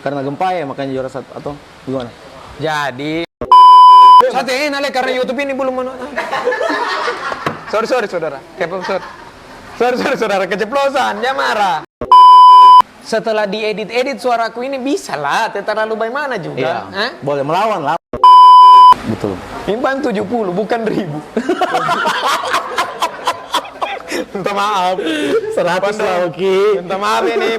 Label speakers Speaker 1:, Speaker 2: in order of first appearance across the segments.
Speaker 1: karena gempa ya makanya juara satu atau gimana?
Speaker 2: Jadi sate enak karena YouTube ini belum sorry saudara. Sorry saudara, keceplosan, jangan marah. Setelah diedit suaraku ini bisa lah, terlalu bagaimana juga.
Speaker 1: Iya, boleh melawan lah. Betul.
Speaker 2: Imbang 70, bukan 1000. Minta maaf.
Speaker 1: 100 lah, Oki.
Speaker 2: Minta maaf ini.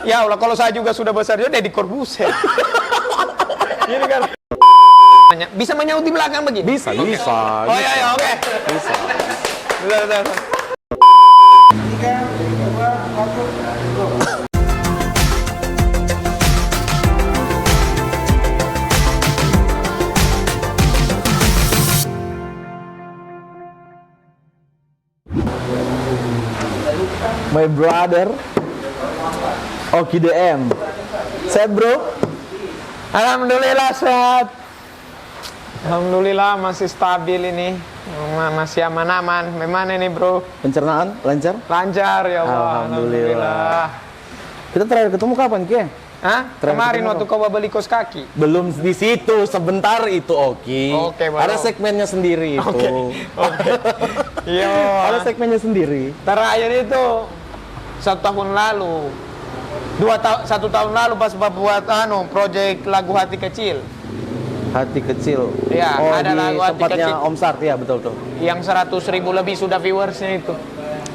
Speaker 2: Ya Allah, kalau saya juga sudah besar juga di Corbusier. Ini kan. Bisa menyaut di belakang begini?
Speaker 1: Bisa.
Speaker 2: Oh iya, oke.
Speaker 1: Bisa.
Speaker 2: Bentar.
Speaker 3: 3, 2, 1, go.
Speaker 1: My brother Oki DM. Sehat bro?
Speaker 2: Alhamdulillah sehat. Alhamdulillah masih stabil ini. Masih aman-aman. Memang ini bro?
Speaker 1: Pencernaan lancar?
Speaker 2: Lancar ya Allah.
Speaker 1: Alhamdulillah. Kita terakhir ketemu kapan Ki?
Speaker 2: Hah? Kemarin waktu kau beli kos kaki.
Speaker 1: Belum di situ, sebentar itu Oki.
Speaker 2: Oke, bro.
Speaker 1: Ada segmennya sendiri itu.
Speaker 2: Oke. Iya.
Speaker 1: Ada segmennya sendiri.
Speaker 2: Terakhir itu 1 tahun lalu. 1 tahun lalu pas buat proyek lagu Hati Kecil.
Speaker 1: Hati Kecil.
Speaker 2: Iya, ada
Speaker 1: di
Speaker 2: lagu Hati
Speaker 1: tempatnya
Speaker 2: Kecil.
Speaker 1: Om Sart, ya betul.
Speaker 2: Yang 100.000 lebih sudah viewersnya itu.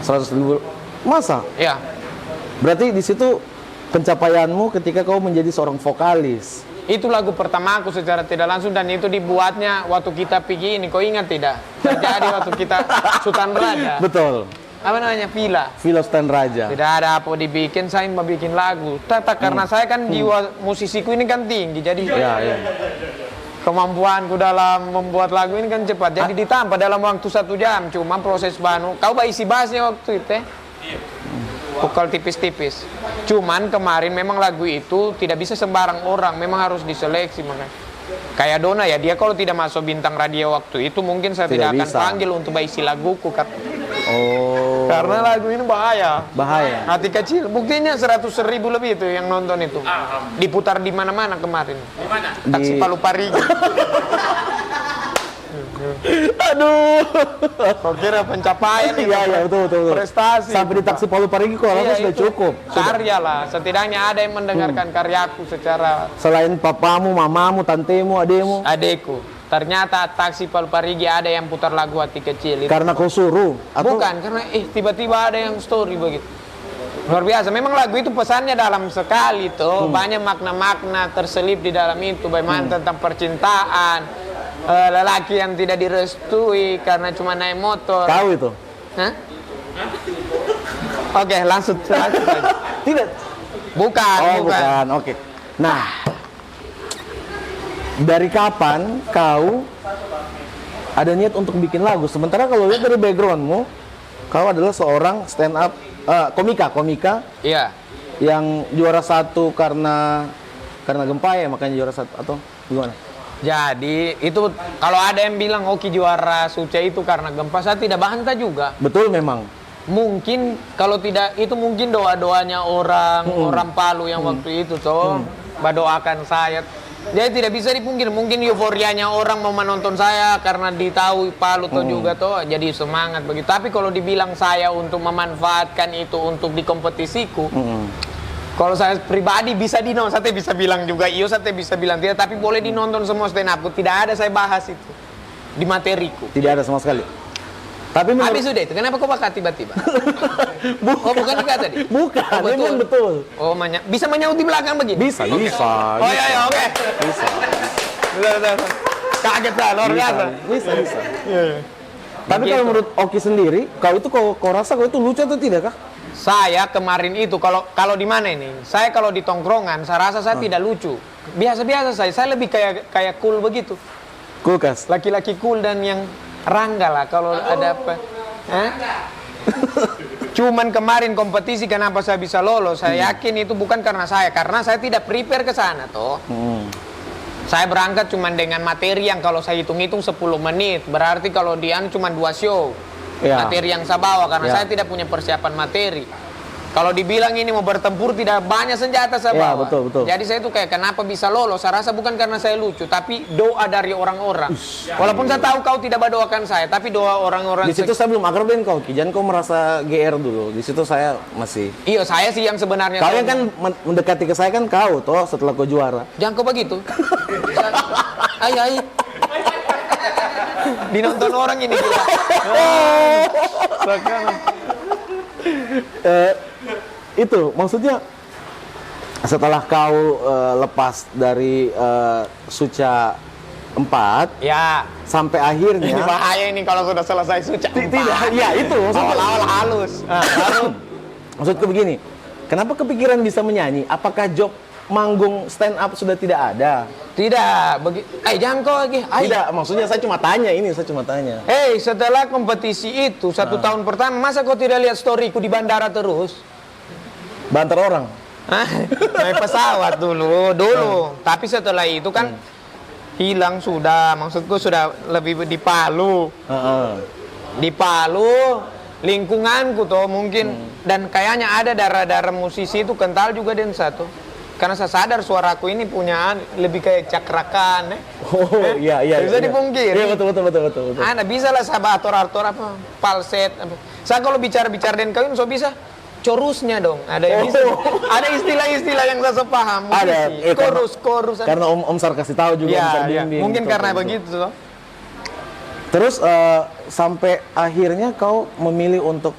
Speaker 1: 100.000. Masa?
Speaker 2: Iya.
Speaker 1: Berarti di situ pencapaianmu ketika kau menjadi seorang vokalis.
Speaker 2: Itu lagu pertama aku secara tidak langsung dan itu dibuatnya waktu kita pergi ini. Kau ingat tidak? Terjadi waktu kita Sultan Raja.
Speaker 1: Betul.
Speaker 2: Apa namanya? Villa
Speaker 1: Sultan Raja.
Speaker 2: Tidak ada apa dibikin, saya mau bikin lagu. Karena saya kan jiwa musisiku ini kan tinggi, jadi
Speaker 1: Iya.
Speaker 2: kemampuanku dalam membuat lagu ini kan cepat. Jadi ditambah dalam waktu 1 jam. Cuma proses banu. Kau isi bassnya waktu itu vokal tipis-tipis. Cuman kemarin memang lagu itu tidak bisa sembarang orang, memang harus diseleksi makanya. Kayak Dona ya, dia kalau tidak masuk bintang radio waktu itu mungkin saya tidak akan
Speaker 1: bisa
Speaker 2: panggil untuk isi laguku kan.
Speaker 1: Oh.
Speaker 2: Karena lagu ini bahaya.
Speaker 1: Bahaya.
Speaker 2: Hati Kecil, buktinya 100.000 lebih itu yang nonton itu. Diputar di mana-mana kemarin.
Speaker 4: Di mana?
Speaker 2: Taksi Palu Parigi.
Speaker 1: Aduh.
Speaker 2: Kau kira pencapaian itu?
Speaker 1: Iya, betul.
Speaker 2: Prestasi.
Speaker 1: Sampai di Taksi Palu Parigi kok
Speaker 2: Iya,
Speaker 1: sudah
Speaker 2: itu
Speaker 1: cukup.
Speaker 2: Karya lah, setidaknya ada yang mendengarkan karyaku secara
Speaker 1: Selain papamu, mamamu, tantemu, ademu.
Speaker 2: adekku. Ternyata Taksi Palu Parigi ada yang putar lagu Hati Kecil itu.
Speaker 1: Karena kau suruh atau
Speaker 2: Bukan, karena tiba-tiba ada yang story begitu. Luar biasa, memang lagu itu pesannya dalam sekali tuh. Banyak makna-makna terselip di dalam itu. Bagaimana tentang percintaan, lelaki yang tidak direstui karena cuma naik motor.
Speaker 1: tahu itu?
Speaker 2: Hah? Oke, langsung aja.
Speaker 1: Tidak.
Speaker 2: Bukan.
Speaker 1: Bukan. Oke. Nah, dari kapan kau ada niat untuk bikin lagu? Sementara kalau lihat dari backgroundmu, kau adalah seorang stand up komika
Speaker 2: Iya.
Speaker 1: yang juara 1 karena gempa ya makanya juara 1 atau gimana?
Speaker 2: Jadi itu kalau ada yang bilang Oki juara Suce itu karena gempa, saya tidak bantah juga.
Speaker 1: Betul memang.
Speaker 2: Mungkin kalau tidak itu mungkin doa-doanya orang Palu yang waktu itu toh berdoakan saya. Jadi tidak bisa dipungkiri, mungkin euforianya orang mau menonton saya karena ditahu Palu toh juga toh jadi semangat begitu. Tapi kalau dibilang saya untuk memanfaatkan itu untuk di kompetisiku, kalau saya pribadi bisa dinonton, saya bisa bilang juga iyo, saya bisa bilang tidak, tapi boleh dinonton semua stand up. Tidak ada saya bahas itu di materiku.
Speaker 1: Tidak ada sama sekali. Tapi
Speaker 2: Habis sudah itu, kenapa kok bakal tiba-tiba? bukan juga tadi?
Speaker 1: Bukan,
Speaker 2: betul.
Speaker 1: memang betul.
Speaker 2: Oh, bisa menyaut di belakang begini?
Speaker 1: Bisa.
Speaker 2: Oh iya, oke.
Speaker 1: Bisa.
Speaker 2: Betul. Kaget lah, luar biasa.
Speaker 1: Bisa. Tapi kalau menurut Oki sendiri, kau rasa kau itu lucu atau tidak kah?
Speaker 2: Saya kemarin itu kalau di mana ini? Saya kalau di tongkrongan, saya rasa saya tidak lucu. Biasa-biasa saya lebih kayak cool begitu.
Speaker 1: Kulkas.
Speaker 2: Laki-laki cool dan yang rangga lah kalau ada apa. Cuman kemarin kompetisi kenapa saya bisa lolos? Saya yakin itu bukan karena karena saya tidak prepare ke sana toh. Saya berangkat cuman dengan materi yang kalau saya hitung-hitung 10 menit. Berarti kalau dia cuma 2 show.
Speaker 1: Ya.
Speaker 2: Materi yang saya bawa karena saya tidak punya persiapan materi. Kalau dibilang ini mau bertempur tidak banyak senjata saya
Speaker 1: Ya,
Speaker 2: bawa.
Speaker 1: betul.
Speaker 2: Jadi saya itu kayak kenapa bisa lolos? Saya rasa bukan karena saya lucu, tapi doa dari orang-orang. Walaupun saya tahu kau tidak berdoakan saya, tapi doa orang-orang.
Speaker 1: Di situ saya belum akrab dengan kau, Ki. Jangan kau merasa GR dulu. Di situ saya masih.
Speaker 2: Iya, saya sih yang sebenarnya.
Speaker 1: Kau yang kan mendekati ke saya kan kau toh setelah kau juara.
Speaker 2: Jangan kau begitu. Ay. Dinonton orang ini juga.
Speaker 1: Itu maksudnya setelah kau lepas dari Suca 4
Speaker 2: Ya,
Speaker 1: sampai
Speaker 2: ini
Speaker 1: akhirnya
Speaker 2: bahaya ini kalau sudah selesai suca.
Speaker 1: tidak, ya itu maksudnya.
Speaker 2: Awal-awal halus. Baru
Speaker 1: Maksudku begini, kenapa kepikiran bisa menyanyi? Apakah job manggung stand up sudah tidak ada?
Speaker 2: tidak jangan kau lagi.
Speaker 1: Tidak, maksudnya saya cuma tanya ini, saya cuma tanya.
Speaker 2: Setelah kompetisi itu 1 tahun pertama, masa kau tidak lihat storyku di bandara terus?
Speaker 1: Banter orang.
Speaker 2: Naik pesawat dulu. Tapi setelah itu kan hilang sudah. Maksudku sudah lebih di Palu. Di Palu, lingkunganku tuh mungkin dan kayaknya ada darah-darah musisi itu kental juga dan satu. Karena saya sadar suaraku ini punya lebih kayak cakrakan.
Speaker 1: Oh, iya.
Speaker 2: Bisa dipungkiri.
Speaker 1: Iya, betul.
Speaker 2: Ada bisa lah saya ator apa falset. Saya kalau bicara dengan kalian so bisa chorusnya dong. Ada yang bisa. Ada istilah-istilah yang saya paham.
Speaker 1: Ada.
Speaker 2: Chorus.
Speaker 1: Karena Om Sar kasih tahu juga. Om Sar bimbing.
Speaker 2: Mungkin
Speaker 1: betul,
Speaker 2: karena
Speaker 1: betul.
Speaker 2: begitu loh.
Speaker 1: Terus sampai akhirnya kau memilih untuk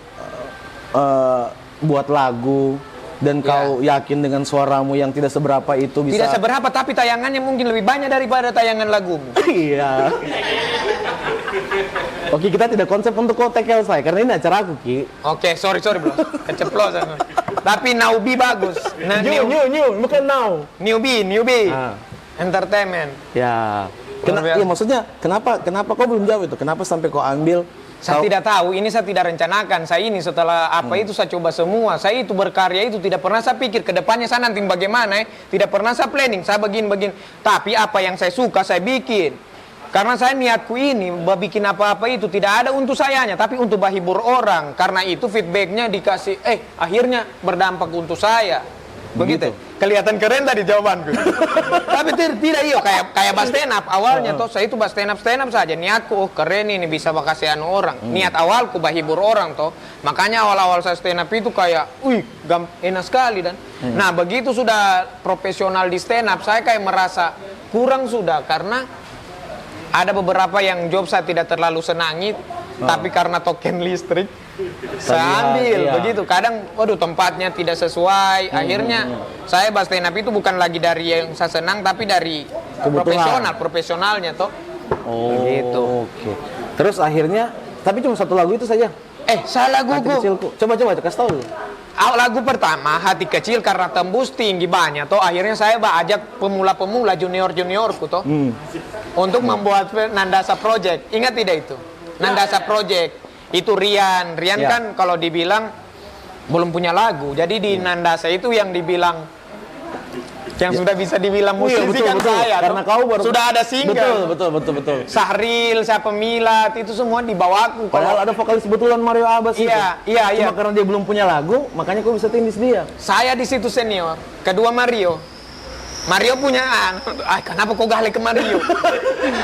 Speaker 1: buat lagu dan kau yakin dengan suaramu yang tidak seberapa itu bisa.
Speaker 2: Tidak seberapa, tapi tayangannya mungkin lebih banyak daripada tayangan lagumu.
Speaker 1: Iya. Oke, kita tidak konsep untuk kau tackle saya karena ini acara aku, Ki.
Speaker 2: Oke, sorry bro, keceplosan. Tapi Naubi bagus. Nah,
Speaker 1: New, bukan now.
Speaker 2: Newbie. Entertainment.
Speaker 1: Ya.
Speaker 2: Luar biasa.
Speaker 1: Iya, maksudnya kenapa kau belum jawab itu? Kenapa sampai kau ambil?
Speaker 2: Saya tidak tahu, ini saya tidak rencanakan. Saya ini setelah itu saya coba semua. Saya itu berkarya itu tidak pernah saya pikir ke depannya saya nanti bagaimana. Tidak pernah saya planning, saya begini. Tapi apa yang saya suka saya bikin. Karena saya niatku ini bikin apa-apa itu tidak ada untuk sayanya, tapi untuk menghibur orang. Karena itu feedbacknya dikasih, akhirnya berdampak untuk saya. Begitu. Kelihatan keren tadi jawabanku. Tapi tidak kayak bas stand up awalnya toh saya itu bas stand up saja. Niatku keren ini bisa bakasihan orang. Niat awalku menghibur orang toh. Makanya awal-awal saya stand up itu kayak enak sekali dan. Nah, begitu sudah profesional di stand up saya kayak merasa kurang sudah karena ada beberapa yang job saya tidak terlalu senangi, tapi karena token listrik saya ambil begitu. Kadang tempatnya tidak sesuai. Akhirnya saya bahas stand up itu bukan lagi dari yang saya senang tapi dari profesionalnya toh. Begitu.
Speaker 1: Oke. Terus akhirnya tapi cuma satu lagu itu saja.
Speaker 2: Saya
Speaker 1: Hati
Speaker 2: laguku.
Speaker 1: kecilku. Coba kasih tahu dulu.
Speaker 2: Lagu pertama Hati Kecil karena tembus tinggi banyak toh. Akhirnya saya ajak pemula-pemula juniorku toh untuk membuat Nandasa Project. Ingat tidak itu? Nandasa Project. Itu Rian kan kalau dibilang belum punya lagu. Jadi di Nandasa itu yang dibilang yang sudah bisa dibilang musisi kan saya.
Speaker 1: Karena kau baru
Speaker 2: sudah ada single.
Speaker 1: Betul.
Speaker 2: Sahril, siapa Milat itu semua di bawahku.
Speaker 1: Padahal ada vokalis betulan Mario Abbas itu.
Speaker 2: Iya.
Speaker 1: Cuma karena dia belum punya lagu, makanya kau bisa tindis dia.
Speaker 2: Saya di situ senior. Kedua Mario punya kenapa kau gale ke Mario?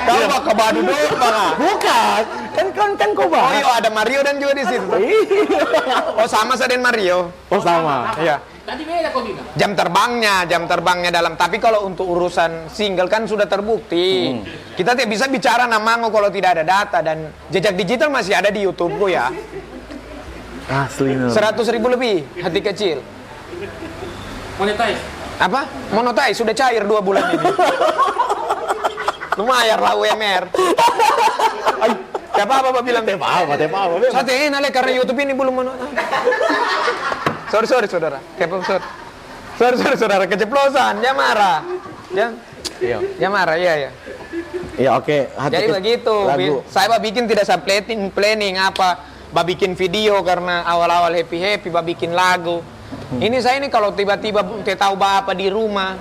Speaker 2: Kau mau ke Badu doang, Bang?
Speaker 1: Bukan. Kan kau bahas.
Speaker 2: Ada Mario dan juga di situ. Sama saya dan Mario.
Speaker 1: Sama.
Speaker 2: Iya.
Speaker 3: Tadi beda kau bilang.
Speaker 2: Jam terbangnya dalam. Tapi kalau untuk urusan single kan sudah terbukti. Kita tidak bisa bicara namamu kalau tidak ada data dan jejak digital masih ada di YouTubeku ya.
Speaker 1: Asli.
Speaker 2: 100.000 lebih Hati Kecil.
Speaker 3: Monetize.
Speaker 2: Apa? Monetize sudah cair 2 bulan ini. Lumayan lah UMR. Siapa apa bilang?
Speaker 1: Apa?
Speaker 2: Saya enak karena YouTube ini belum monetize. Sorry saudara. Sorry saudara, keceplosan. Jangan marah. Jangan marah, iya.
Speaker 1: Ya oke.
Speaker 2: Jadi begitu.
Speaker 1: Lagu.
Speaker 2: Saya bikin tidak saya planning apa. Bikin video karena awal-awal happy, bikin lagu. Ini saya kalau tiba-tiba tahu apa di rumah,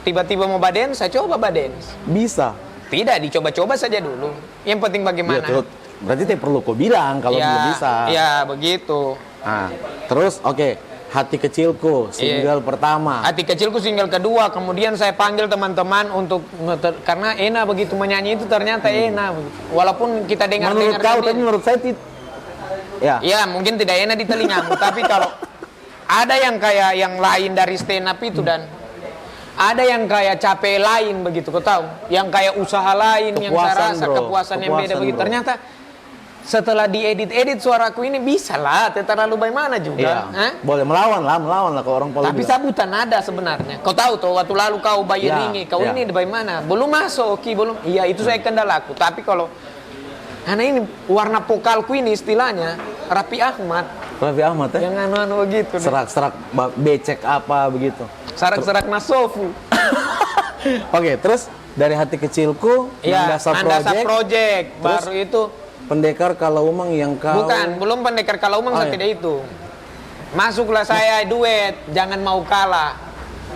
Speaker 2: tiba-tiba mau badens, saya coba badens.
Speaker 1: Bisa.
Speaker 2: Tidak, dicoba-coba saja dulu. Yang penting bagaimana.
Speaker 1: Ya, berarti tidak perlu kau bilang kalau belum bisa.
Speaker 2: Iya, begitu.
Speaker 1: Nah, terus oke. Hati Kecilku, single pertama.
Speaker 2: Hati Kecilku single kedua, kemudian saya panggil teman-teman untuk karena Ena begitu menyanyi itu ternyata enak. Walaupun kita
Speaker 1: Menurut kau, tapi menurut saya ya.
Speaker 2: Ya, mungkin tidak enak di telingamu, tapi kalau ada yang kayak yang lain dari stand up itu dan ada yang kayak capek lain begitu, kau tahu? Yang kayak usaha lain yang saya rasa kepuasan yang beda begitu. Ternyata setelah diedit-edit suaraku ini bisa lah, terlalu bagaimana juga.
Speaker 1: Iya. Boleh melawan lah ke orang politik.
Speaker 2: Tapi sabutan ada sebenarnya. Kau tahu tuh waktu lalu kau bayiringi, kau ini bagaimana? Belum masuk, belum. Iya itu saya kendalaku. Tapi kalau karena ini warna vokalku ini istilahnya Raffi Ahmad.
Speaker 1: Raffi Ahmad ya?
Speaker 2: Yang anu-anu begitu.
Speaker 1: Serak-serak becek apa begitu.
Speaker 2: Serak-serak nasofu.
Speaker 1: Oke, terus dari Hati Kecilku,
Speaker 2: Ya,
Speaker 1: Mandasa
Speaker 2: Project. Baru itu
Speaker 1: Pendekar Kalaumang yang kau...
Speaker 2: Bukan, belum Pendekar Kalaumang saya tidak itu. Masuklah saya duet, Jangan Mau Kalah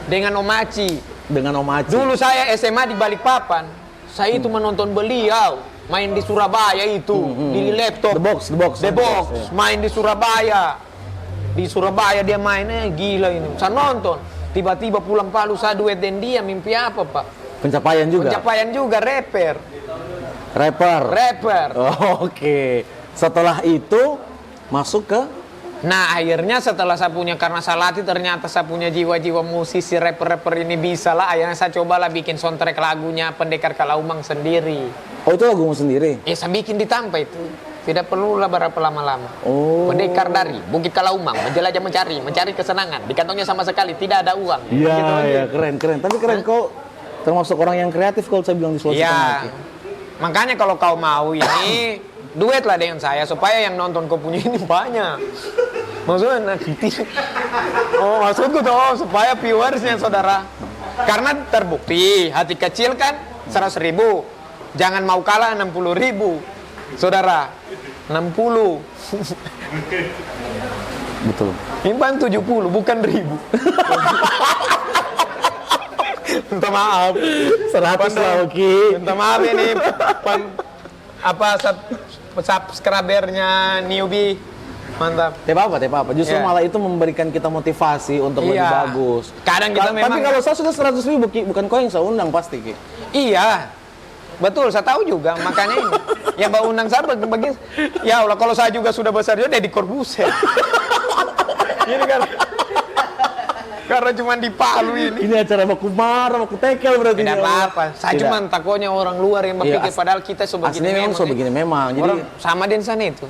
Speaker 2: dengan Om Aci.
Speaker 1: Dengan Om Aci.
Speaker 2: Dulu saya SMA di Balikpapan. Saya itu menonton beliau main di Surabaya itu di laptop.
Speaker 1: The Box.
Speaker 2: Yeah. Main di Surabaya. Di Surabaya dia mainnya gila ini. Saya nonton. Tiba-tiba pulang Palu saya duet dan dia, mimpi apa, Pak?
Speaker 1: Pencapaian juga. Rapper. Oh, Oke. Setelah itu masuk ke
Speaker 2: Nah akhirnya setelah saya punya, karena saya latih ternyata saya punya jiwa-jiwa musisi rapper ini bisa lah. Akhirnya saya cobalah bikin soundtrack lagunya Pendekar Kalaumang sendiri.
Speaker 1: Oh itu lagumu sendiri?
Speaker 2: Saya bikin di Tampa itu. Tidak perlulah berapa lama-lama.
Speaker 1: Oh.
Speaker 2: Pendekar dari Bukit Kalaumang menjelajah mencari kesenangan. Di kantongnya sama sekali tidak ada uang.
Speaker 1: Iya, keren. Tapi keren kau termasuk orang yang kreatif kalau saya bilang di Sulawesi Tengah.
Speaker 2: Makanya kalau kau mau ini duet lah dengan saya supaya yang nonton kau punya ini banyak. Maksudnya maksudku tuh supaya viewersnya saudara. Karena terbukti Hati Kecil kan 100.000, Jangan Mau Kalah 60.000, saudara 60.
Speaker 1: Betul.
Speaker 2: Impan 70 bukan 1.000. Minta maaf.
Speaker 1: 100 lah Oki.
Speaker 2: Minta maaf ini subscribernya newbie. Mantap.
Speaker 1: Tidak apa-apa. Justru
Speaker 2: Iya.
Speaker 1: malah itu memberikan kita motivasi untuk lebih bagus.
Speaker 2: Kadang kita memang.
Speaker 1: Tapi kalau saya sudah 100.000, bukan kau yang saya undang pasti, Ki.
Speaker 2: Iya. Betul, saya tahu juga. Makanya ini. Ya Mbak undang saya bagi. Ya Allah, kalau saya juga sudah besar juga Deddy Corbuzier. Ini kan. Karena cuma di Palu ini.
Speaker 1: Ini acara baku marah, baku tekel berarti.
Speaker 2: Tidak apa-apa. Saya cuma takutnya orang luar yang berpikir padahal kita sebegini
Speaker 1: aslinya memang sebegini memang. Jadi
Speaker 2: orang sama den sana itu.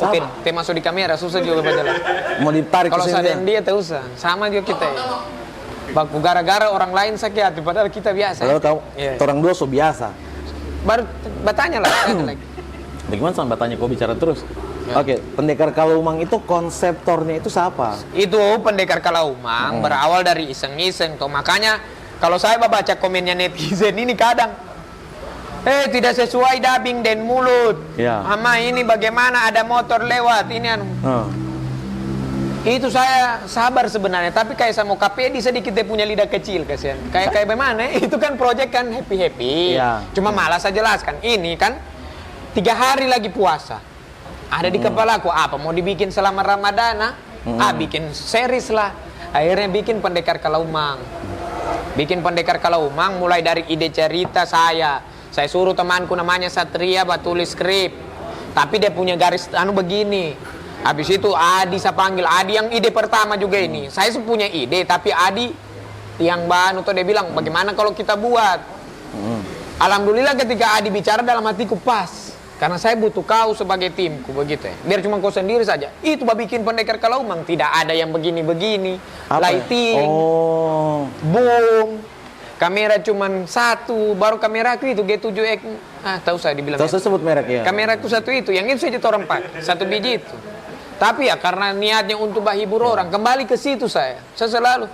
Speaker 2: Oke, tema masuk di kamera susah juga berjalan.
Speaker 1: mau ditarik
Speaker 2: Kalau
Speaker 1: ke
Speaker 2: saya
Speaker 1: sini.
Speaker 2: dan dia tak usah. Sama juga kita. Ya. Baku gara-gara orang lain sakit hati padahal kita biasa.
Speaker 1: Kalau kau
Speaker 2: Iya.
Speaker 1: orang dua so biasa.
Speaker 2: Baru bertanya lah. Tanya lagi.
Speaker 1: Bagaimana sama bertanya kau bicara terus? Oke, Pendekar Kalaumang itu konseptornya itu siapa?
Speaker 2: Itu Pendekar Kalaumang berawal dari iseng-iseng tuh. Makanya kalau saya baca komennya netizen ini kadang tidak sesuai dubbing dan mulut.
Speaker 1: Ya.
Speaker 2: Mama ini bagaimana ada motor lewat ini anu. Itu saya sabar sebenarnya, tapi kayak saya mau KPD sedikit dia punya lidah kecil kasihan. Kayak bagaimana? Itu kan project kan happy.
Speaker 1: Ya.
Speaker 2: Cuma malas saya jelaskan. Ini kan 3 hari lagi puasa. Ada di kepala aku apa mau dibikin selama Ramadana? Bikin series lah. Akhirnya bikin Pendekar Kalaumang. Bikin Pendekar Kalaumang mulai dari ide cerita saya. Saya suruh temanku namanya Satria buat tulis skrip. Tapi dia punya garis anu begini. Habis itu Adi saya panggil. Adi yang ide pertama juga ini. Saya punya ide tapi Adi yang banu tuh dia bilang bagaimana kalau kita buat. Alhamdulillah ketika Adi bicara dalam hatiku pas. Karena saya butuh kau sebagai timku begitu ya. Biar cuma kau sendiri saja. Itu bikin Pendekar Kalaumang tidak ada yang begini-begini. Lighting. Boom. Kamera cuma 1, baru kameraku itu G7X. Tahu saya dibilang.
Speaker 1: Tahu saya sebut merek ya.
Speaker 2: Kameraku 1 itu, yang itu saja orang pakai, 1 biji itu. Tapi ya karena niatnya untuk menghibur orang, kembali ke situ saya selalu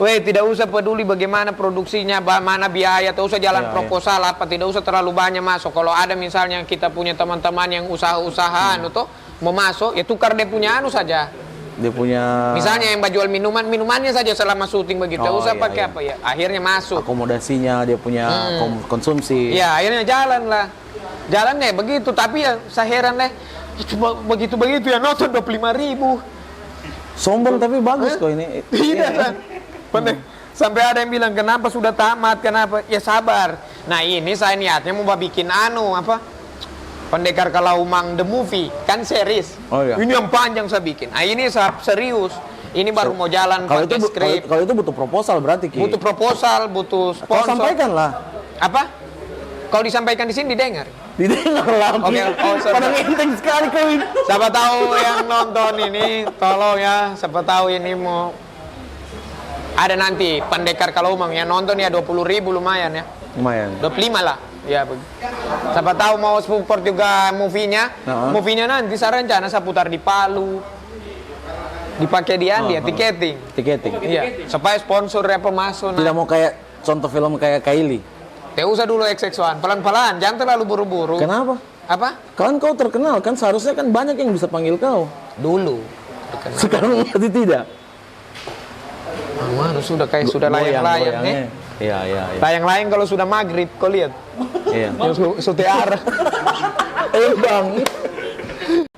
Speaker 2: tidak usah peduli bagaimana produksinya, mana biaya, tak usah jalan proposal apa, tidak usah terlalu banyak masuk. Kalau ada misalnya kita punya teman-teman yang usaha-usahaan atau mau masuk, ya tukar dia punya anu saja.
Speaker 1: Dia punya
Speaker 2: misalnya yang jual minumannya saja selama syuting begitu, tak usah pakai apa ya. Akhirnya masuk.
Speaker 1: Akomodasinya dia punya konsumsi.
Speaker 2: Ya akhirnya jalan lah. Jalan deh begitu, tapi ya saya heran deh. Cuma begitu ya nonton 25.000.
Speaker 1: Sombong tapi bagus kok ini.
Speaker 2: Tidak, San. Sampai ada yang bilang, kenapa sudah tamat, kenapa? Ya sabar. Nah ini saya niatnya mau bikin Pendekar Kalaumang The Movie, kan series.
Speaker 1: Oh, iya.
Speaker 2: Ini yang panjang saya bikin. Nah ini serius. Ini baru mau jalan
Speaker 1: Kalau
Speaker 2: pakai
Speaker 1: itu
Speaker 2: skrip.
Speaker 1: kalau itu butuh proposal berarti Ki.
Speaker 2: Butuh proposal, butuh
Speaker 1: Kau
Speaker 2: sponsor.
Speaker 1: sampaikan lah.
Speaker 2: Apa? Kalau disampaikan di sini didengar.
Speaker 1: Didengar lah.
Speaker 2: Oke, sorry.
Speaker 1: Pada enteng sekali kau ini.
Speaker 2: Siapa tahu yang nonton ini, tolong ya. Siapa tahu ini mau ada nanti Pendekar Kalaumang yang nonton ya 20.000 lumayan ya.
Speaker 1: Lumayan.
Speaker 2: 25 lah. Ya, siapa tahu mau support juga movie-nya. Movie-nya nanti saya rencana saya putar di Palu. Dipakai di Andia, tiketing. Iya, supaya sponsor apa masuk.
Speaker 1: Tidak mau kayak contoh film kayak Kylie.
Speaker 2: Tidak usah dulu XX1, pelan-pelan, jangan terlalu buru-buru.
Speaker 1: Kenapa?
Speaker 2: Apa?
Speaker 1: Kan kau terkenal kan seharusnya kan banyak yang bisa panggil kau.
Speaker 2: Dulu.
Speaker 1: Sekarang berarti tidak.
Speaker 2: Harus sudah kayak sudah layang-layang nih.
Speaker 1: Iya.
Speaker 2: Layang-layang kalau sudah maghrib, kau lihat.
Speaker 1: Iya.
Speaker 2: Sutiara.
Speaker 1: Bang.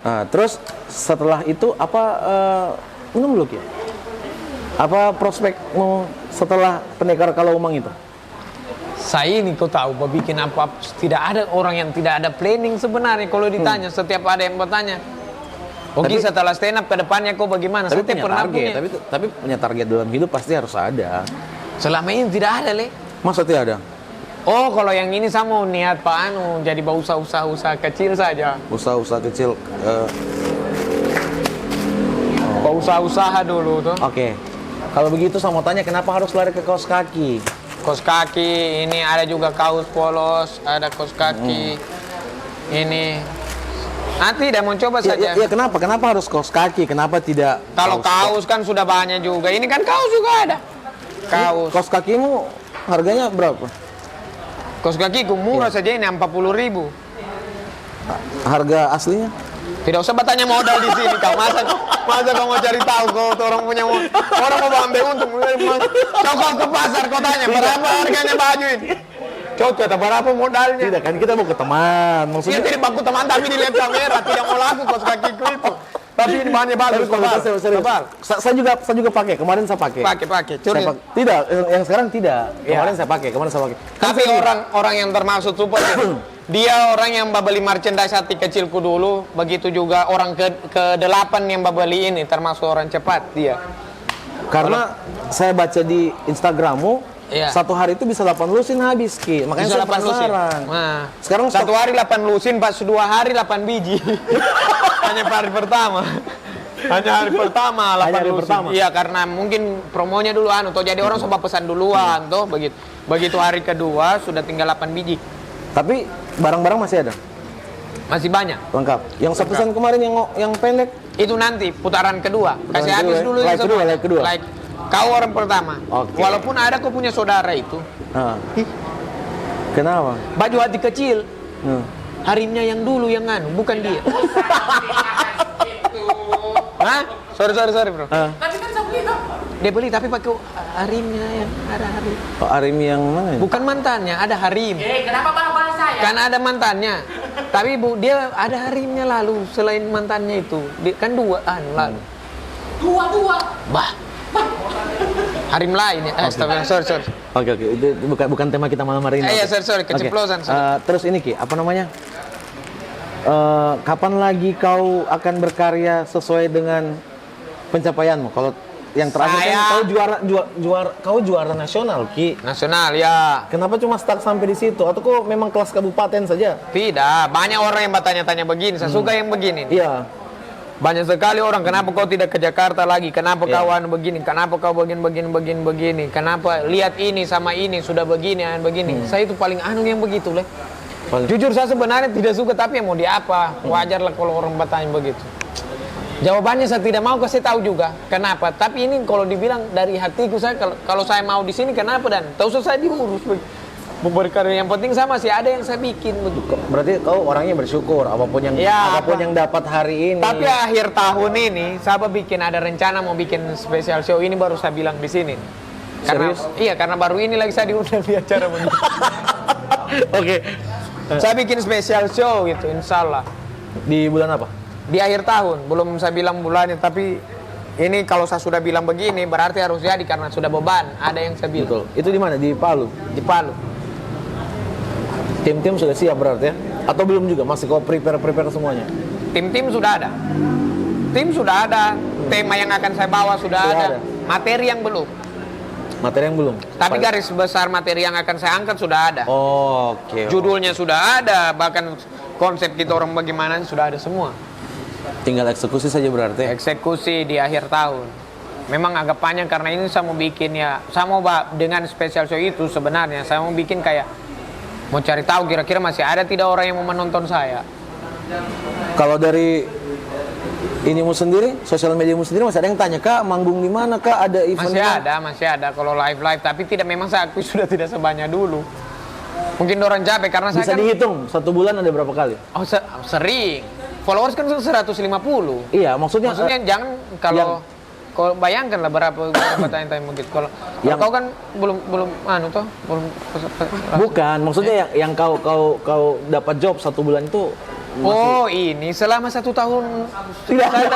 Speaker 1: Nah, terus setelah itu apa minum dulu ya? Apa prospekmu setelah Pendekar Kalaumang itu?
Speaker 2: Saya ini kau tahu, mau bikin apa? Tidak ada orang yang tidak ada planning sebenarnya. Kalau ditanya, setiap ada yang bertanya, oke, setelah stand up ke depannya kau bagaimana?
Speaker 1: Tapi
Speaker 2: Setiap
Speaker 1: punya
Speaker 2: pernah
Speaker 1: target,
Speaker 2: punya.
Speaker 1: tapi punya target dalam hidup pasti harus ada.
Speaker 2: Selama ini tidak ada, Le.
Speaker 1: Masa tidak ada?
Speaker 2: Oh, kalau yang ini saya mau niat jadi usaha-usaha kecil saja.
Speaker 1: Usaha-usaha kecil.
Speaker 2: Usaha-usaha dulu tuh.
Speaker 1: Oke. Kalau begitu saya mau tanya kenapa harus lari ke kaos kaki?
Speaker 2: Kaos kaki, ini ada juga kaos polos, ada kaos kaki. Ini. Nanti tidak mau coba saja.
Speaker 1: Ya, kenapa? Kenapa harus kaos kaki? Kenapa tidak?
Speaker 2: Kalau kaos kan sudah banyak juga. Ini kan kaos juga ada. Kaos.
Speaker 1: Kaos kakimu harganya berapa?
Speaker 2: Kaos kakiku murah saja ini 40.000.
Speaker 1: Harga aslinya?
Speaker 2: Tidak usah bertanya modal di sini kau. Masa kau mau cari tahu kau tuh orang punya orang mau ambil untung. Kau ke pasar kau tanya berapa harganya baju ini? Cocok atau berapa modalnya?
Speaker 1: Tidak kan kita mau ke teman.
Speaker 2: Dia
Speaker 1: Maksudnya
Speaker 2: tidak baku teman tapi di lem kamera tidak mau laku kaos kakiku itu. Tapi ini bahannya bagus. Tebal.
Speaker 1: Saya juga pakai. Kemarin saya pakai.
Speaker 2: Pakai. Curi.
Speaker 1: Tidak, yang sekarang tidak. Kemarin saya pakai.
Speaker 2: Tapi orang yang termasuk support dia orang yang beli merchandise hati kecilku dulu, begitu juga orang ke-8 yang beli ini termasuk orang cepat dia.
Speaker 1: Karena saya baca di Instagrammu,
Speaker 2: iya.
Speaker 1: Satu hari itu bisa 8 lusin habis Ki. Makanya
Speaker 2: Bisa
Speaker 1: saya
Speaker 2: 8 lusin.
Speaker 1: penasaran.
Speaker 2: Nah,
Speaker 1: Sekarang
Speaker 2: satu hari 8 lusin, pas 2 hari 8 biji. Hanya hari pertama. Hanya hari pertama 8
Speaker 1: Hanya hari
Speaker 2: lusin.
Speaker 1: pertama.
Speaker 2: Iya, karena mungkin promonya dulu toh jadi orang coba pesan duluan toh begitu. Begitu hari kedua sudah tinggal 8 biji.
Speaker 1: Tapi barang-barang masih ada.
Speaker 2: Masih banyak.
Speaker 1: Lengkap. Yang saya pesan kemarin yang pendek
Speaker 2: Itu nanti putaran kedua. Kasih habis
Speaker 1: kedua,
Speaker 2: dulu
Speaker 1: like
Speaker 2: yang semua.
Speaker 1: kedua.
Speaker 2: Like kau orang pertama.
Speaker 1: Oke.
Speaker 2: Walaupun ada kau punya saudara itu.
Speaker 1: Nah. Kenapa?
Speaker 2: Baju hati kecil.
Speaker 1: Hmm.
Speaker 2: Harimnya yang dulu yang bukan dia. Hah? Sorry bro.
Speaker 3: Tapi kan saya beli toh.
Speaker 2: Dia beli tapi pakai harimnya yang ada harim.
Speaker 1: Oh, Arim yang mana? Ini?
Speaker 2: Bukan mantannya, ada harim.
Speaker 3: Kenapa bahas saya?
Speaker 2: Kan ada mantannya. Tapi dia ada harimnya lalu selain mantannya itu. Kan dua lalu.
Speaker 3: Dua.
Speaker 2: Bah. Harim lain ya. Sorry.
Speaker 1: Oke. Itu bukan tema kita malam hari ini.
Speaker 2: Iya,
Speaker 1: Oke.
Speaker 2: sorry, keceplosan.
Speaker 1: Oke. Terus ini Ki, apa namanya? Kapan lagi kau akan berkarya sesuai dengan pencapaianmu? Kalau yang terakhir kan kau juara nasional Ki.
Speaker 2: Nasional ya.
Speaker 1: Kenapa cuma stuck sampai di situ? Atau kok memang kelas kabupaten saja?
Speaker 2: Tidak, banyak orang yang bertanya-tanya begini. Saya suka yang begini.
Speaker 1: Iya.
Speaker 2: Banyak sekali orang, kenapa kau tidak ke Jakarta lagi? Kenapa kau begini? Kenapa kau begini? Kenapa lihat ini sama ini sudah begini. Saya itu paling yang begitu, Le. Jujur saya sebenarnya tidak suka, tapi mau diapa? Wajar lah kalau orang bertanya begitu. Jawabannya saya tidak mau kasih tahu juga. Kenapa? Tapi ini kalau dibilang dari hatiku saya, kalau saya mau di sini kenapa dan tahu saya diurus. Berkarya yang penting saya masih ada yang saya bikin begitu.
Speaker 1: Berarti kau orangnya bersyukur apapun yang dapat hari ini.
Speaker 2: Tapi akhir tahun ini saya bikin ada rencana mau bikin spesial show ini baru saya bilang di sini. Karena,
Speaker 1: serius?
Speaker 2: Iya, karena baru ini lagi saya diundang di acara begitu.
Speaker 1: Oke.
Speaker 2: Saya bikin spesial show gitu, insya Allah.
Speaker 1: Di bulan apa?
Speaker 2: Di akhir tahun, belum saya bilang bulannya, tapi ini kalau saya sudah bilang begini berarti harus jadi karena sudah beban. Ada yang saya bilang.
Speaker 1: Betul. Itu di mana? Di Palu.
Speaker 2: Di Palu.
Speaker 1: Tim-tim sudah siap berarti ya? Atau belum juga? Masih kau prepare semuanya?
Speaker 2: Tim-tim sudah ada. Tim sudah ada. Tema yang akan saya bawa sudah ada. Materi yang belum.
Speaker 1: Materi yang belum?
Speaker 2: Tapi garis besar materi yang akan saya angkat sudah ada.
Speaker 1: Oh, oke.
Speaker 2: Judulnya sudah ada. Bahkan konsep kita orang bagaimana sudah ada semua.
Speaker 1: Tinggal eksekusi saja berarti.
Speaker 2: Eksekusi di akhir tahun. Memang agak panjang karena ini saya mau bikin ya. Saya mau dengan special show itu sebenarnya saya mau bikin kayak mau cari tahu kira-kira masih ada tidak orang yang mau menonton saya.
Speaker 1: Kalau dari inimu sendiri, sosial mediamu sendiri masih ada yang tanya, Kak, manggung di mana, Kak? Ada event?
Speaker 2: Masih ada kalau live tapi tidak, memang saya akui sudah tidak sebanyak dulu. Mungkin orang capek karena
Speaker 1: Bisa
Speaker 2: saya kan
Speaker 1: dihitung, 1 bulan ada berapa kali?
Speaker 2: oh sering. Followers kan 150.
Speaker 1: Iya, maksudnya
Speaker 2: Jangan kalau bayangkan lah berapa tanya-tanya begitu. Kalau kau kan belum
Speaker 1: bukan, maksudnya yang kau dapat job 1 bulan itu masih...
Speaker 2: Oh ini selama 1 tahun saya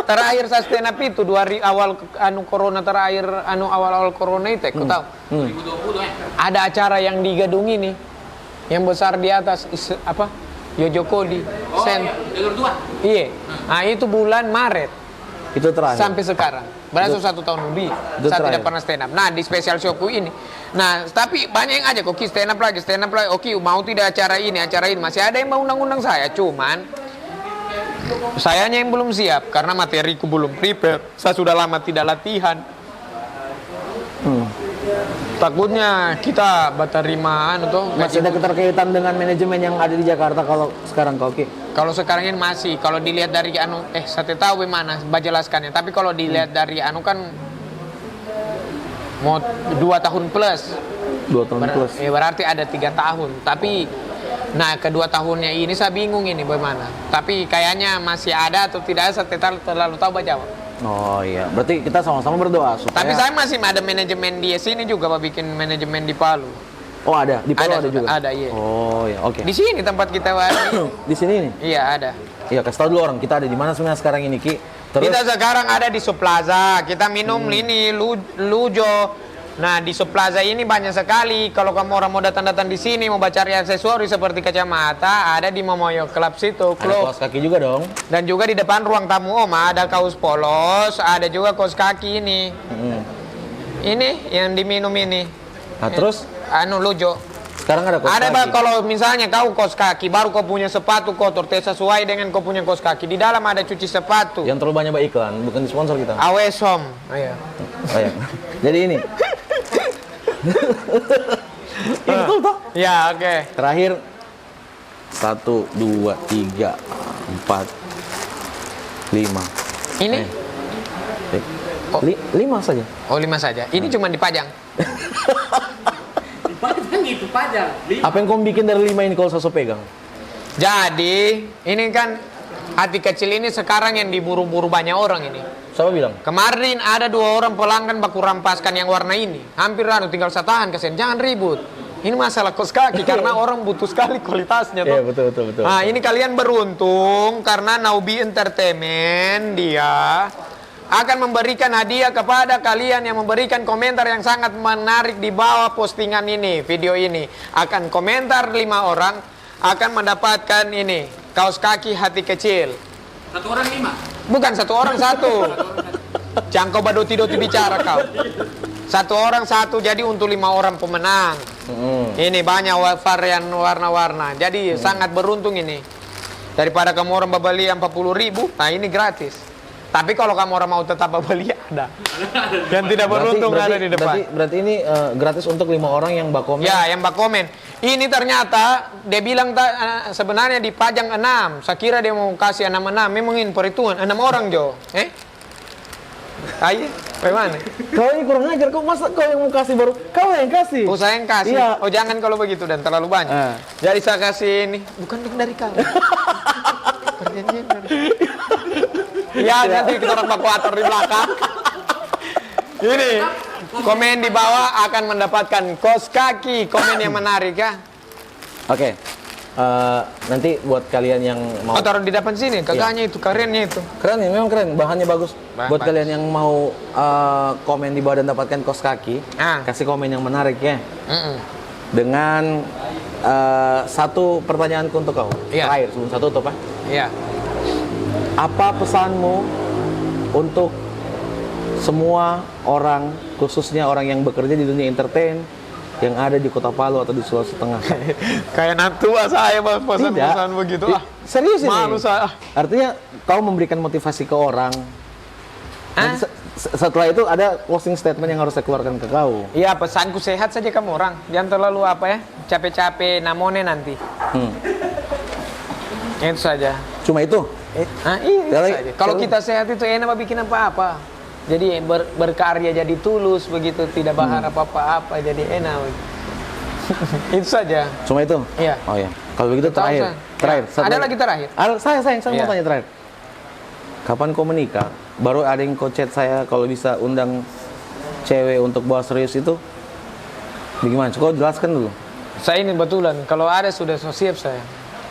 Speaker 2: terakhir saya stand up itu awal corona terakhir awal corona itu kau tahu
Speaker 3: 2020 ya.
Speaker 2: ada acara yang di gedung ini yang besar di atas Yojo Kodi
Speaker 3: Oh iya, jalur 2.
Speaker 2: iya nah itu bulan Maret
Speaker 1: itu terakhir.
Speaker 2: sampai sekarang berarti 1 tahun lebih
Speaker 1: itu
Speaker 2: saya
Speaker 1: terakhir.
Speaker 2: tidak pernah stand up. Nah di special showku ini nah tapi banyak yang aja kok stand up lagi oke mau tidak acara ini masih ada yang mau undang-undang saya cuman sayanya yang belum siap karena materiku belum prepare. Saya sudah lama tidak latihan. Takutnya kita terima
Speaker 1: Masih ada keterkaitan dengan manajemen yang ada di Jakarta kalau sekarang kau
Speaker 2: Kalau sekarang ini masih, kalau dilihat dari saya tahu bagaimana jelaskannya. Tapi kalau dilihat dari kan mau 2 tahun plus.
Speaker 1: 2 tahun plus.
Speaker 2: Berarti ada 3 tahun. Tapi nah kedua tahunnya ini saya bingung ini bagaimana. Tapi kayaknya masih ada atau tidak saya terlalu tahu jawab.
Speaker 1: Oh iya, berarti kita sama-sama berdoa supaya...
Speaker 2: Tapi saya masih ada manajemen di sini juga, Pak, bikin manajemen di Palu.
Speaker 1: Oh ada, di Palu ada juga?
Speaker 2: Ada, iya.
Speaker 1: Oh iya, oke.
Speaker 2: Di sini tempat kita
Speaker 1: Di sini nih?
Speaker 2: Iya, ada.
Speaker 1: Iya, kasih tahu dulu orang, kita ada di mana sebenarnya sekarang ini, Ki? Terus...
Speaker 2: Kita sekarang ada di Suplaza, kita minum ini, Lujo. Nah, di Suplaza ini banyak sekali. Kalau kamu orang mau datang-datang di sini, mau cari aksesori seperti kacamata, ada di Momoyo Club situ.
Speaker 1: Ada kaos kaki juga dong?
Speaker 2: Dan juga di depan ruang tamu Oma, ada kaos polos, ada juga kaos kaki ini. Ini yang diminum ini.
Speaker 1: Nah, terus?
Speaker 2: Lujo.
Speaker 1: Sekarang ada kaos
Speaker 2: Ada,
Speaker 1: kaki?
Speaker 2: Pak, kalau misalnya kau kaos kaki, baru kau punya sepatu kotor, sesuai dengan kau punya kaos kaki. Di dalam ada cuci sepatu.
Speaker 1: Yang terlalu banyak iklan, bukan di sponsor kita.
Speaker 2: Awesom. Ayo.
Speaker 1: Oh, iya. Jadi ini. Ini betul toh?
Speaker 2: Ya, oke.
Speaker 1: Terakhir 1, 2, 3, 4, 5.
Speaker 2: Ini?
Speaker 1: 5 saja.
Speaker 2: Oh, 5 saja. Ini cuma dipajang.
Speaker 3: Dipajang gitu, pajang.
Speaker 1: Apa yang kau bikin dari 5 ini kalau saya pegang?
Speaker 2: Jadi, ini kan hati kecil ini sekarang yang diburu-buru banyak orang ini.
Speaker 1: Siapa bilang?
Speaker 2: Kemarin ada 2 orang pelanggan baku rampaskan yang warna ini. Hampir tinggal saya tahan kasihan. Jangan ribut. Ini masalah kaos kaki karena orang butuh sekali kualitasnya
Speaker 1: Iya,
Speaker 2: toh.
Speaker 1: betul.
Speaker 2: Nah, ini kalian beruntung karena Naubi Entertainment dia akan memberikan hadiah kepada kalian yang memberikan komentar yang sangat menarik di bawah postingan ini, video ini. Akan komentar 5 orang akan mendapatkan ini, kaos kaki hati kecil.
Speaker 3: 1 orang 5.
Speaker 2: Bukan 1 orang 1. Jangan kau badoti-doti bicara kau. 1 orang 1, jadi untuk 5 orang pemenang. Ini banyak varian warna-warna. Jadi sangat beruntung ini. Daripada kamu orang babali 40.000, nah ini gratis. Tapi kalau kamu orang mau tetap babali ada. Yang tidak beruntung ada di depan.
Speaker 1: Berarti ini gratis untuk 5 orang yang bakomen.
Speaker 2: Ya, yang bakomen. Ini ternyata dia bilang sebenarnya dipajang 6. Saya kira dia mau kasih 6. Memang ini perhitungan 6 orang Jo. Ayo, bagaimana?
Speaker 1: Kau ini kurang ajar, kau masa kau yang mau kasih baru kau yang kasih.
Speaker 2: Oh, saya yang kasih.
Speaker 1: Iya.
Speaker 2: Oh, jangan kalau begitu dan terlalu banyak. Jadi saya kasih ini, bukan dari kamu. Perjanjian dari. Ya, nanti kita orang bakuator di belakang. Ini komen di bawah akan mendapatkan kaos kaki, komen yang menarik ya.
Speaker 1: Oke. nanti buat kalian yang mau
Speaker 2: Oh, taruh di depan sini, kakaknya itu, karennya itu.
Speaker 1: keren ya, memang keren, bahannya bagus. Buat
Speaker 2: Bagus.
Speaker 1: kalian yang mau komen di bawah dan dapatkan kaos kaki, kasih komen yang menarik ya. Dengan satu pertanyaanku untuk kau,
Speaker 2: Iya.
Speaker 1: terakhir sebelum satu tutup, Pak.
Speaker 2: Iya.
Speaker 1: Apa pesanmu untuk semua orang, khususnya orang yang bekerja di dunia entertain, yang ada di Kota Palu atau di Sulawesi Tengah?
Speaker 2: Kayak anak tua saya pesan-pesan begitu.
Speaker 1: Ih, serius ini?
Speaker 2: Malu saya.
Speaker 1: Artinya kau memberikan motivasi ke orang. Nanti setelah itu ada closing statement yang harus saya keluarkan ke kau.
Speaker 2: Iya, pesanku sehat saja kamu orang. Jangan terlalu apa ya, capek-capek namone nanti. Itu saja.
Speaker 1: Cuma itu.
Speaker 2: Iya saja. Kalau kita sehat itu enak bikin apa-apa. Jadi berkarya jadi tulus begitu, tidak berharap apa-apa jadi enak. Itu saja.
Speaker 1: Cuma itu?
Speaker 2: Iya.
Speaker 1: Oh ya. Kalau begitu
Speaker 2: Tahu,
Speaker 1: terakhir.
Speaker 2: San.
Speaker 1: Terakhir.
Speaker 2: Ya.
Speaker 1: satu
Speaker 2: Ada lagi terakhir?
Speaker 1: Saya
Speaker 2: Iya.
Speaker 1: mau tanya terakhir. Kapan kau menikah? Baru ada yang kau chat saya kalau bisa undang cewek untuk bawa serius itu. Bagaimana? Coba jelaskan dulu.
Speaker 2: Saya ini betulan, kalau ada sudah so siap saya.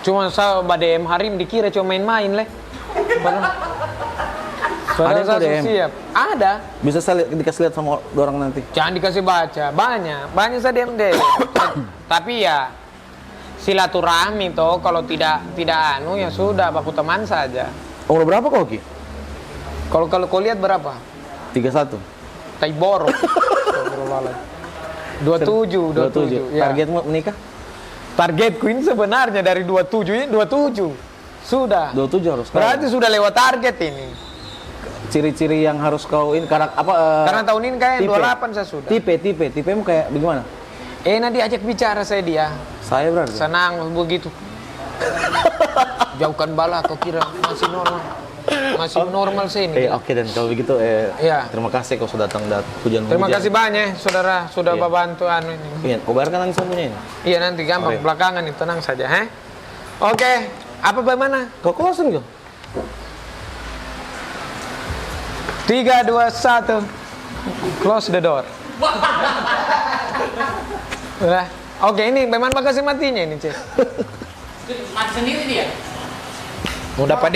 Speaker 2: Cuma saya BDM Harim dikira cuma main-main leh.
Speaker 1: Ada yang
Speaker 2: Saya
Speaker 1: BDM?
Speaker 2: siap. Ada.
Speaker 1: Bisa saya dikasih lihat sama orang nanti.
Speaker 2: Jangan dikasih baca. Banyak saya DM. Tapi ya silaturahmi toh, kalau tidak anu ya sudah, baku teman saja.
Speaker 1: Umur berapa kau, Ki?
Speaker 2: Kalau kau lihat berapa?
Speaker 1: 31.
Speaker 2: Taiboro. 27. Ya.
Speaker 1: Targetmu menikah?
Speaker 2: Targetku ini sebenarnya dari 27 ini 27. Sudah.
Speaker 1: 27 harus kau.
Speaker 2: Berarti sudah lewat target ini.
Speaker 1: Ciri-ciri yang harus kau ini karena apa?
Speaker 2: Karena tahun ini kayak
Speaker 1: tipe.
Speaker 2: 28 saya sudah.
Speaker 1: Tipemu kayak bagaimana?
Speaker 2: Enak diajak bicara saya dia.
Speaker 1: Saya berarti.
Speaker 2: Senang begitu. Jauhkan bala, kau kira masih normal. Masih normal saya ini.
Speaker 1: Oke, dan kalau begitu
Speaker 2: Iya.
Speaker 1: terima kasih kau sudah datang hujan-hujan.
Speaker 2: Terima kasih banyak saudara sudah
Speaker 1: Iya.
Speaker 2: membantu anu ini.
Speaker 1: Iya, kau bayarkan langsung punya ini.
Speaker 2: Iya nanti gampang
Speaker 1: Oke.
Speaker 2: belakangan nih, tenang saja, Oke, apa bagaimana?
Speaker 1: Kau closing kau?
Speaker 2: 3, 2, 1. Close the door. Udah. Oke, ini bagaimana bakasi matinya ini, Cek?
Speaker 3: Mati sendiri dia.
Speaker 2: Mau dapat